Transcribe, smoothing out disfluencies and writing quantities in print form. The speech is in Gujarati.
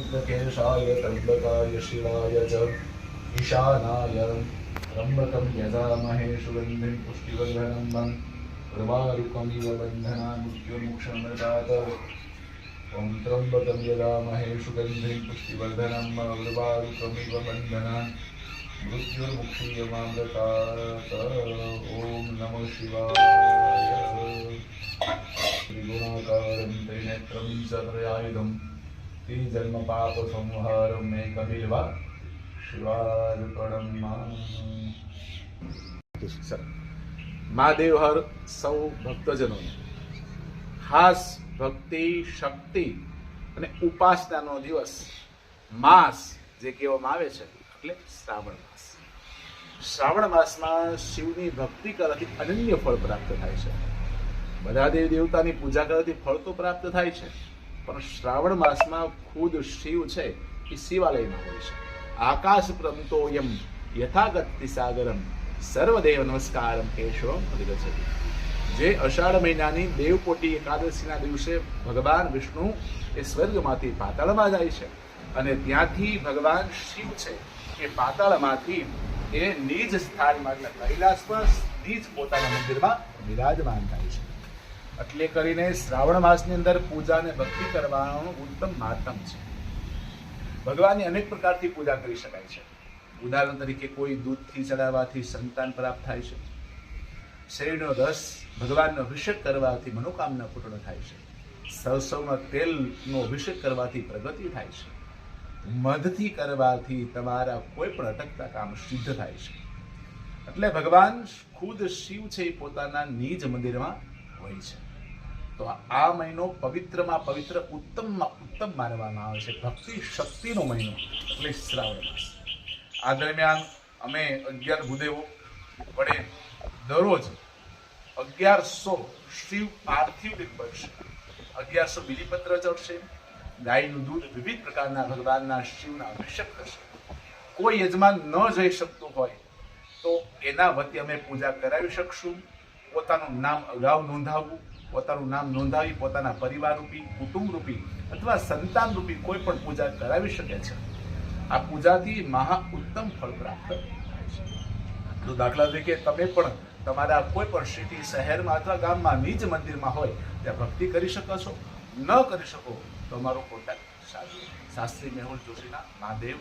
कृष्णकेशाय त्र्यम्बकाय शिवाय च ईशानाय त्र्यम्बकं यजामहे सुगन्धिं पुष्टिवर्धनं उर्वारुकमिव बन्धनान् मृत्युर्मुक्षमृतात् ॐ त्र्यम्बकं यजामहे सुगन्धिं पुष्टिवर्धनं उर्वारुकमिव बन्धनान् मृत्युर्मुक्षीयमामृतात्। ॐ नमः शिवाय। त्रिगुणाकारं त्रिनेत्रं चतुरायुधं त्रिजन्म पाप संहारं एकमेव शिवार्पणम्। મહાદેવ હર સૌ ભક્તજનોને ખાસ ભક્તિ શક્તિ અને ઉપાસનાનો દિવસ માસ જે કહેવામાં આવે છે એટલે શ્રાવણ માસ. શ્રાવણ માસમાં શિવની ભક્તિ કરવાથી અનન્ય ફળ પ્રાપ્ત થાય છે. બધા દેવ દેવતાની પૂજા કરવાથી ફળ તો પ્રાપ્ત થાય છે, પણ શ્રાવણ માસમાં ખુદ શિવ છે એ શિવાલયમાં હોય છે. આકાશ પ્રમતોયમ યથાગતિ સાગરમ સર્વદેવ નમસ્કારમ કેશવમ અધિગચ્છતિ. જે અષાઢ મહિનાની દેવકોટી એકાદશીના દિવસે ભગવાન વિષ્ણુ એ સ્વર્ગમાંથી પાતાળમાં જાય છે અને ત્યાંથી ભગવાન શિવ છે એ પાતાળમાંથી એ નિજ સ્થાનમાં એટલે કૈલાસમાં નિજ પોતાના મંદિરમાં વિરાજમાન થાય છે. એટલે કરીને શ્રાવણ માસની અંદર પૂજા અને ભક્તિ કરવાનું ઉત્તમ માધ્યમ છે. ભગવાનની અનેક પ્રકારથી પૂજા કરી શકાય છે. ઉદાહરણ તરીકે કોઈ દૂધથી ચડાવવાથી સંતાન પ્રાપ્ત થાય છે. શેરડીનો રસ ભગવાનનો અભિષેક કરવાથી મનોકામના પૂર્ણ થાય છે. સરસવના તેલનો અભિષેક કરવાથી પ્રગતિ થાય છે. મધથી કરવાથી તમારા કોઈ પણ અટકતા કામ સિદ્ધ થાય છે. એટલે ભગવાન ખુદ શિવ છે એ પોતાના નિજ મંદિરમાં હોય છે. તો આ મહિનો પવિત્રમાં પવિત્ર ઉત્તમમાં ઉત્તમ માનવામાં આવે છે. ભક્તિ શક્તિનો મહિનો એટલે શ્રાવણ માસ. આ દરમિયાન અમે 11 ભૂદેવો વડે દરરોજ 1100 શિવ પાર્થિવ બનશે, 1100 બીલીપત્ર ચડશે, ગાયનું દૂધ, વિવિધ પ્રકારના ભગવાનના શિવના અભિષેક થશે. કોઈ યજમાન ન જઈ શકતું હોય તો એના વતી અમે પૂજા કરાવી શકશું. પોતાનું નામ અગાઉ નોંધાવવું, પોતાનું નામ નોંધાવી પોતાના પરિવાર રૂપી, કુટુંબ રૂપી અથવા સંતાન રૂપી કોઈ પણ પૂજા કરાવી શકે છે. આ પૂજાથી મહા ઉત્તમ ફળ પ્રાપ્ત થાય છે. તો દાખલા તરીકે તમે પણ તમારા કોઈ પણ સિટી, શહેરમાં અથવા ગામમાં નિજ મંદિરમાં હોય ત્યાં ભક્તિ કરી શકો છો. ન કરી શકો તો અમારો કોન્ટેક્ટ શાસ્ત્રી મેહુલ જોશીના મહાદેવ